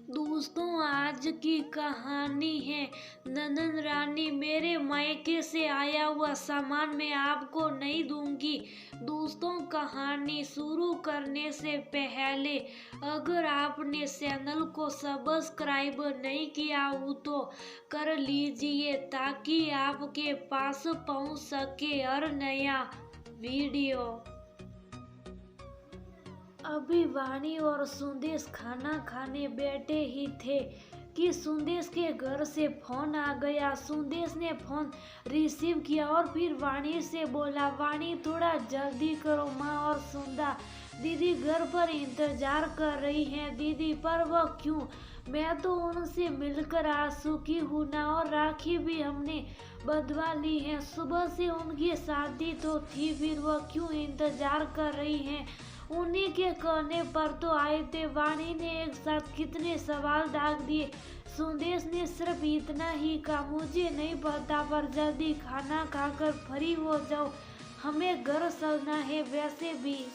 दोस्तों, आज की कहानी है नंदन रानी। मेरे मायके से आया हुआ सामान मैं आपको नहीं दूंगी। दोस्तों, कहानी शुरू करने से पहले अगर आपने चैनल को सब्सक्राइब नहीं किया हो तो कर लीजिए ताकि आपके पास पहुंच सके हर नया वीडियो। अभी वाणी और सुंदेश खाना खाने बैठे ही थे कि सुंदेश के घर से फोन आ गया। सुंदेश ने फोन रिसीव किया और फिर वाणी से बोला, वाणी थोड़ा जल्दी करो, माँ और सुंदा दीदी घर पर इंतजार कर रही हैं। दीदी, पर वह क्यों? मैं तो उनसे मिलकर आ चुकी हूँ ना, और राखी भी हमने बंधवा ली है। सुबह से उनकी शादी तो थी, फिर वह क्यों इंतजार कर रही हैं? उन्हीं के कहने पर तो आए थे। वाणी ने एक साथ कितने सवाल दाग दिए। सुंदेश ने सिर्फ इतना ही कहा, मुझे नहीं पता, पर जल्दी खाना खाकर फ्री हो जाओ, हमें घर चलना है। वैसे भी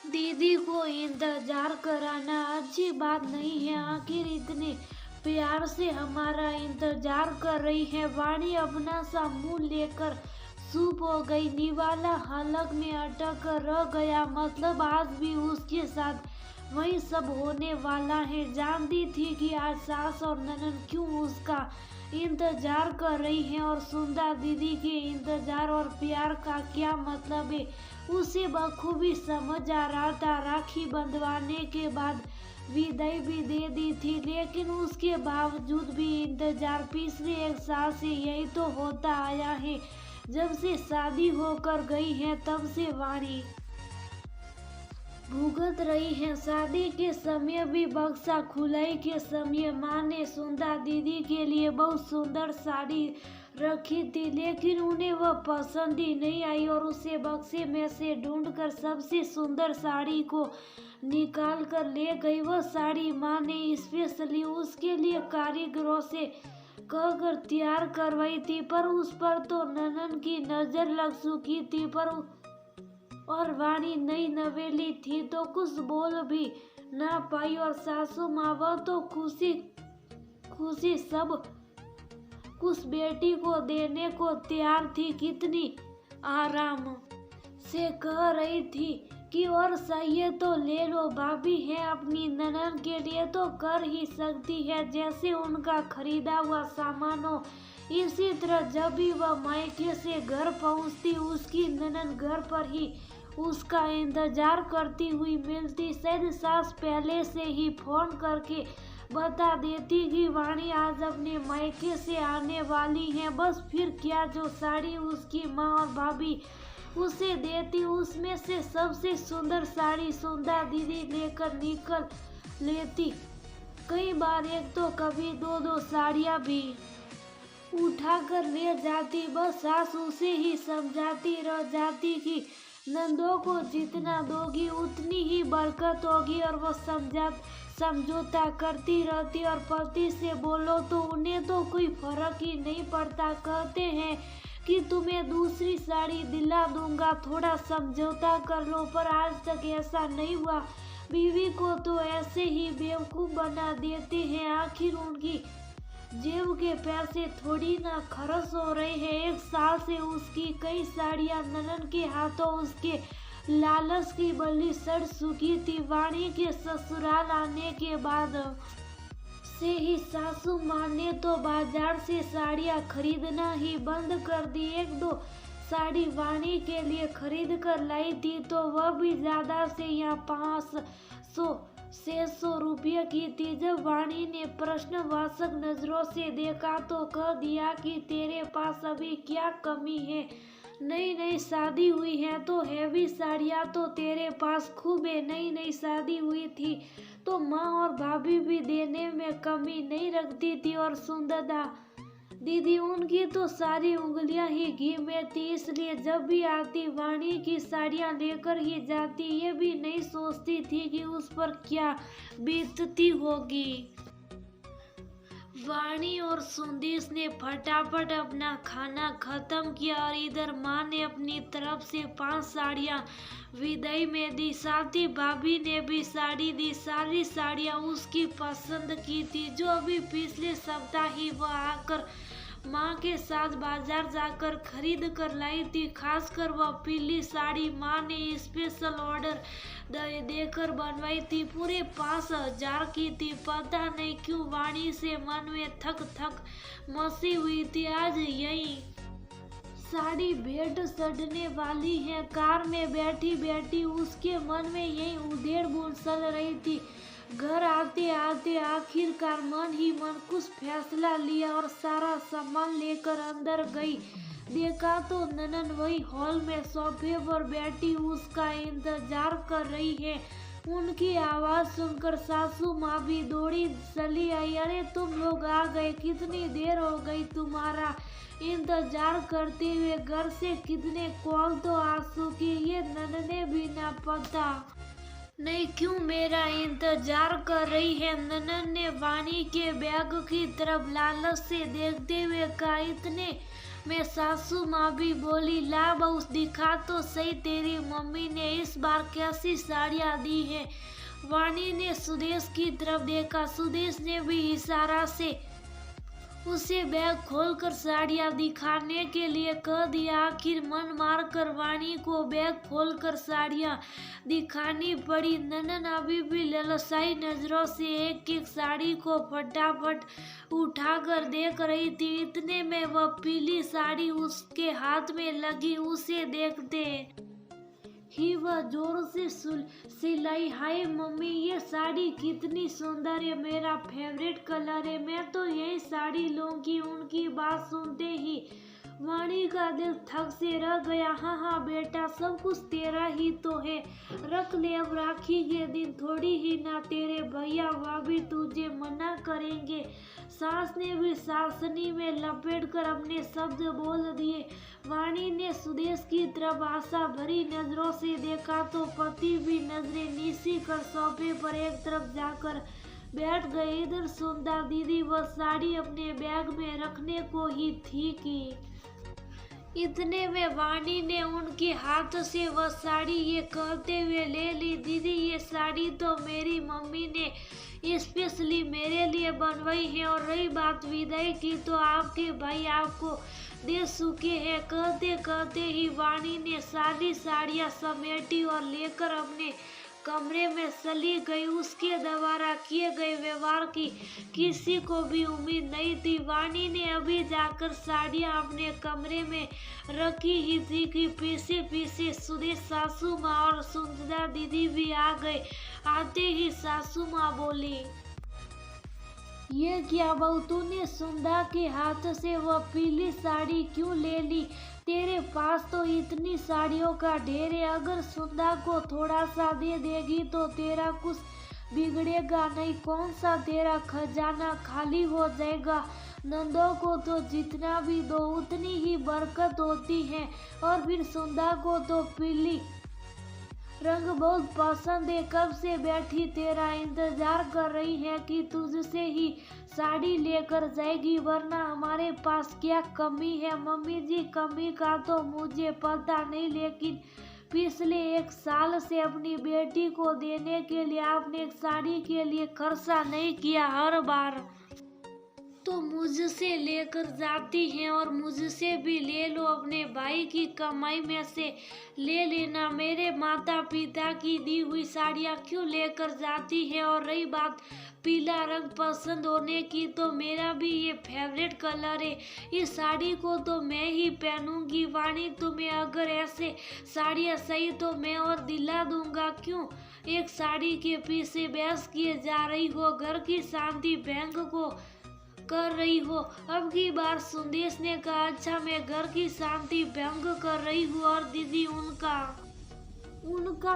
दीदी को इंतजार कराना अच्छी बात नहीं है, आखिर इतने प्यार से हमारा इंतजार कर रही है। वाणी अपना सा मुंह लेकर चुप हो गई। निवाला हलक में अटक कर रह गया। मतलब आज भी उसके साथ वही सब होने वाला है। जानती थी कि आज सास और ननद क्यों उसका इंतजार कर रही हैं, और सुंदा दीदी के इंतजार और प्यार का क्या मतलब है उसे बखूबी समझ आ रहा था। राखी बंधवाने के बाद विदाई भी दे दी थी, लेकिन उसके बावजूद भी इंतजार पिछले एक साल से यही तो होता आया है। जब से शादी होकर गई है तब से वाणी भुगत रही है। शादी के समय भी, बक्सा खुलाई के समय माँ ने सुंदा दीदी के लिए बहुत सुंदर साड़ी रखी थी, लेकिन उन्हें वह पसंद ही नहीं आई और उसे बक्से में से ढूंढकर सबसे सुंदर साड़ी को निकाल कर ले गई। वह साड़ी माँ ने स्पेशली उसके लिए कारीगरों से कहकर तैयार करवाई थी, पर उस पर तो ननन की नजर लग चुकी थी। और वाणी नई नवेली थी तो कुछ बोल भी ना पाई, और सासू माँ वह तो खुशी खुशी सब कुछ बेटी को देने को तैयार थी। कितनी आराम से कह रही थी कि और चाहिए तो ले लो, भाभी है अपनी ननन के लिए तो कर ही सकती है, जैसे उनका खरीदा हुआ सामान हो। इसी तरह जब भी वह मायके से घर पहुंचती, उसकी ननन घर पर ही उसका इंतजार करती हुई मिलती। शायद सास पहले से ही फोन करके बता देती कि वाणी आज अपने मायके से आने वाली है। बस फिर क्या, जो साड़ी उसकी माँ और भाभी उसे देती उसमें से सबसे सुंदर साड़ी सुंदा दीदी लेकर निकल लेती। कई बार एक तो कभी दो दो साड़ियाँ भी उठा कर ले जाती। बस सास उसे ही समझाती रह जाती कि नंदों को जितना दोगी उतनी ही बरकत होगी, और वो समझौता करती रहती। और पति से बोलो तो उन्हें तो कोई फर्क ही नहीं पड़ता, कहते हैं कि तुम्हें दूसरी साड़ी दिला दूंगा, थोड़ा समझौता कर लो, पर आज तक ऐसा नहीं हुआ। बीवी को तो ऐसे ही बेवकूफ बना देते हैं। आखिर उनकी जेब के पैसे थोड़ी ना खर्च हो रहे हैं। एक साल से उसकी कई साड़ियां ननन के हाथों उसके लालच की बल्ली सड़ चुकी थी। वाणी के ससुराल आने के बाद से ही सासू माँ ने तो बाजार से साड़ियाँ खरीदना ही बंद कर दी। एक दो साड़ी वाणी के लिए खरीद कर लाई थी, तो वह भी ज्यादा से यहाँ 500-600 रुपये की थी। जब वाणी ने प्रश्नवाचक नजरों से देखा तो कह दिया कि तेरे पास अभी क्या कमी है, नई नई शादी हुई है तो हैवी साड़ियाँ तो तेरे पास खूब है। नई नई शादी हुई थी तो माँ और भाभी भी देने में कमी नहीं रखती थी, और सुंदरदा दीदी उनकी तो सारी उंगलियां ही घी में थी, इसलिए जब भी आती वाणी की साड़ियां लेकर ही जाती। ये भी नहीं सोचती थी कि उस पर क्या बीतती होगी। वाणी और सुदेश ने फटाफट अपना खाना खत्म किया और इधर माँ ने अपनी तरफ से 5 साड़ियाँ विदाई में दी। साथ ही भाभी ने भी साड़ी दी। सारी साड़ियाँ उसकी पसंद की थी, जो अभी पिछले सप्ताह ही वह आकर माँ के साथ बाजार जाकर खरीद कर लाई थी। खासकर वह पीली साड़ी माँ ने स्पेशल ऑर्डर देकर बनवाई थी। पूरे 5,000 की थी। पता नहीं क्यों वाणी से मन में थक थक मची हुई थी। आज यही साड़ी भेंट सजने वाली है। कार में बैठी बैठी उसके मन में यही उधेड़-बुन चल रही थी। घर आते आते आखिरकार मन ही मन कुछ फैसला लिया और सारा सामान लेकर अंदर गई। देखा तो ननन वही हॉल में सोफे पर बैठी उसका इंतजार कर रही है। उनकी आवाज सुनकर सासू माँ भी दौड़ी चली आई। अरे तुम लोग आ गए, कितनी देर हो गई तुम्हारा इंतजार करते हुए। घर से कितने कॉल तो आ चुके, ये ननने भी ना पता नहीं क्यों मेरा इंतजार कर रही है। ननन ने वाणी के बैग की तरफ लालच से देखते हुए कहा। इतने में सासू माँ भी बोली, ला बहू दिखा तो सही, तेरी मम्मी ने इस बार कैसी साड़ियाँ दी है। वाणी ने सुदेश की तरफ देखा। सुदेश ने भी इशारा से उसे बैग खोलकर साड़ियाँ दिखाने के लिए कह दिया। आखिर मन मार कर वाणी को बैग खोलकर साड़ियाँ दिखानी पड़ी। ननन अभी भी ललचाई नजरों से एक एक साड़ी को फटाफट उठाकर देख रही थी। इतने में वह पीली साड़ी उसके हाथ में लगी। उसे देखते ही वह जोर से सिलाई। हाय मम्मी, ये साड़ी कितनी सुंदर है, मेरा फेवरेट कलर है, मैं तो यही साड़ी लूंगी। उनकी बात सुनते ही वाणी का दिल थक से रह गया। हाँ हाँ बेटा, सब कुछ तेरा ही तो है, रख ले। अब राखी के दिन थोड़ी ही ना तेरे भैया भाभी तुझे मना करेंगे। सास ने भी सासनी में लपेटकर अपने शब्द बोल दिए। वाणी ने सुदेश की तरफ आशा भरी नजरों से देखा तो पति भी नजरें नीची कर सोफे पर एक तरफ जाकर बैठ गए। इधर सुंदर दीदी वह साड़ी अपने बैग में रखने को ही थी कि इतने में वाणी ने उनके हाथ से वह साड़ी ये कहते हुए ले ली। दीदी, ये साड़ी तो मेरी मम्मी ने स्पेशली मेरे लिए बनवाई है, और रही बात विदाई की तो आपके भाई आपको दे चुके हैं। कहते कहते ही वाणी ने सारी साड़ियाँ समेटी और लेकर अपने कमरे में चली गई। उसके द्वारा किए गए व्यवहार की किसी को भी उम्मीद नहीं थी। वाणी ने अभी जाकर साड़ियाँ अपने कमरे में रखी ही थी कि पीछे पीछे सुदेश, सासू माँ और सुंदरा दीदी भी आ गए। आते ही सासू माँ बोली, ये क्या बहू, तूने सुंदरा के हाथ से वह पीली साड़ी क्यों ले ली? तेरे पास तो इतनी साड़ियों का ढेर है, अगर सुंदरा को थोड़ा सा दे देगी तो तेरा कुछ बिगड़ेगा नहीं। कौन सा तेरा खजाना खाली हो जाएगा। नंदों को तो जितना भी दो उतनी ही बरकत होती है, और फिर सुंदरा को तो पीली रंग बहुत पसंद है। कब से बैठी तेरा इंतजार कर रही है कि तुझसे ही साड़ी लेकर जाएगी, वरना हमारे पास क्या कमी है। मम्मी जी, कमी का तो मुझे पता नहीं, लेकिन पिछले 1 साल से अपनी बेटी को देने के लिए आपने एक साड़ी के लिए खर्चा नहीं किया। हर बार तो मुझसे लेकर जाती हैं, और मुझसे भी ले लो, अपने भाई की कमाई में से ले लेना। मेरे माता पिता की दी हुई साड़ियाँ क्यों लेकर जाती है। और रही बात पीला रंग पसंद होने की, तो मेरा भी ये फेवरेट कलर है। इस साड़ी को तो मैं ही पहनूंगी। वाणी, तुम्हें अगर ऐसे साड़ियाँ सही तो मैं और दिला दूंगा। क्यों एक साड़ी के पीछे बहस किए जा रही हो, घर की शांति भंग को कर रही हो। अब की बार सुदेश ने कहा, अच्छा मैं घर की शांति भंग कर रही हूँ, और दीदी उनका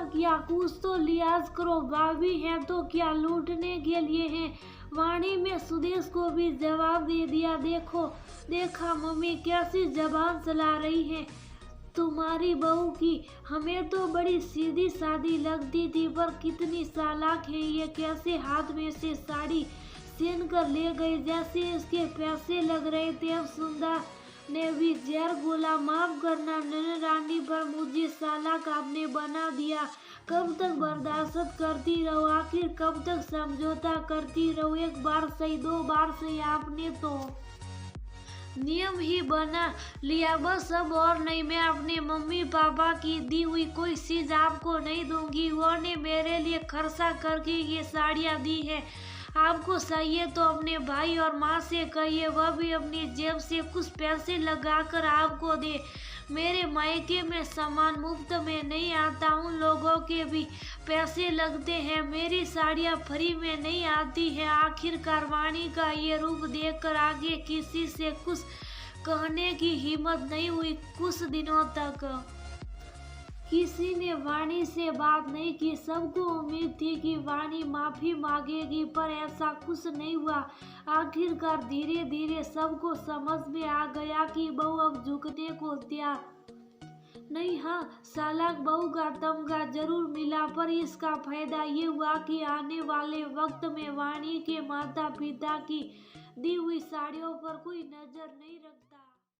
क्या, कुछ तो लिहाज करो। भाभी हैं तो क्या लूटने के लिए हैं। वाणी में सुदेश को भी जवाब दे दिया। देखा मम्मी कैसी जबान चला रही है तुम्हारी बहू की। हमें तो बड़ी सीधी सादी लगती थी, पर कितनी चालाक है ये, कैसे हाथ में से साड़ी छीन कर ले गई। जैसे इसके पैसे लग रहे थे, अब सुंदर ने भी जहर घोला। माफ करना नैना रानी, पर मुझे सालक आपने बना दिया। कब तक बर्दाश्त करती रहूं, आखिर कब तक समझौता करती रहूं? एक बार सही, दो बार सही, आपने तो नियम ही बना लिया बस, अब और नहीं। मैं अपने मम्मी पापा की दी हुई कोई चीज आपको नहीं दूंगी। उन्होंने मेरे लिए खर्चा करके ये साड़ियाँ दी है। आपको चाहिए तो अपने भाई और माँ से कहिए, वह भी अपनी जेब से कुछ पैसे लगाकर आपको दे। मेरे मायके में सामान मुफ्त में नहीं आता, उन लोगों के भी पैसे लगते हैं। मेरी साड़ियाँ फ्री में नहीं आती है। आखिरकार वाणी का ये रूप देखकर आगे किसी से कुछ कहने की हिम्मत नहीं हुई। कुछ दिनों तक किसी ने वाणी से बात नहीं की। सबको उम्मीद थी कि वाणी माफी मांगेगी, पर ऐसा कुछ नहीं हुआ। आखिरकार धीरे धीरे सबको समझ में आ गया कि बहू अब झुकने को तैयार नहीं। हाँ, सालक बहू का तमगा जरूर मिला, पर इसका फायदा ये हुआ कि आने वाले वक्त में वाणी के माता पिता की दी हुई साड़ियों पर कोई नजर नहीं रखता।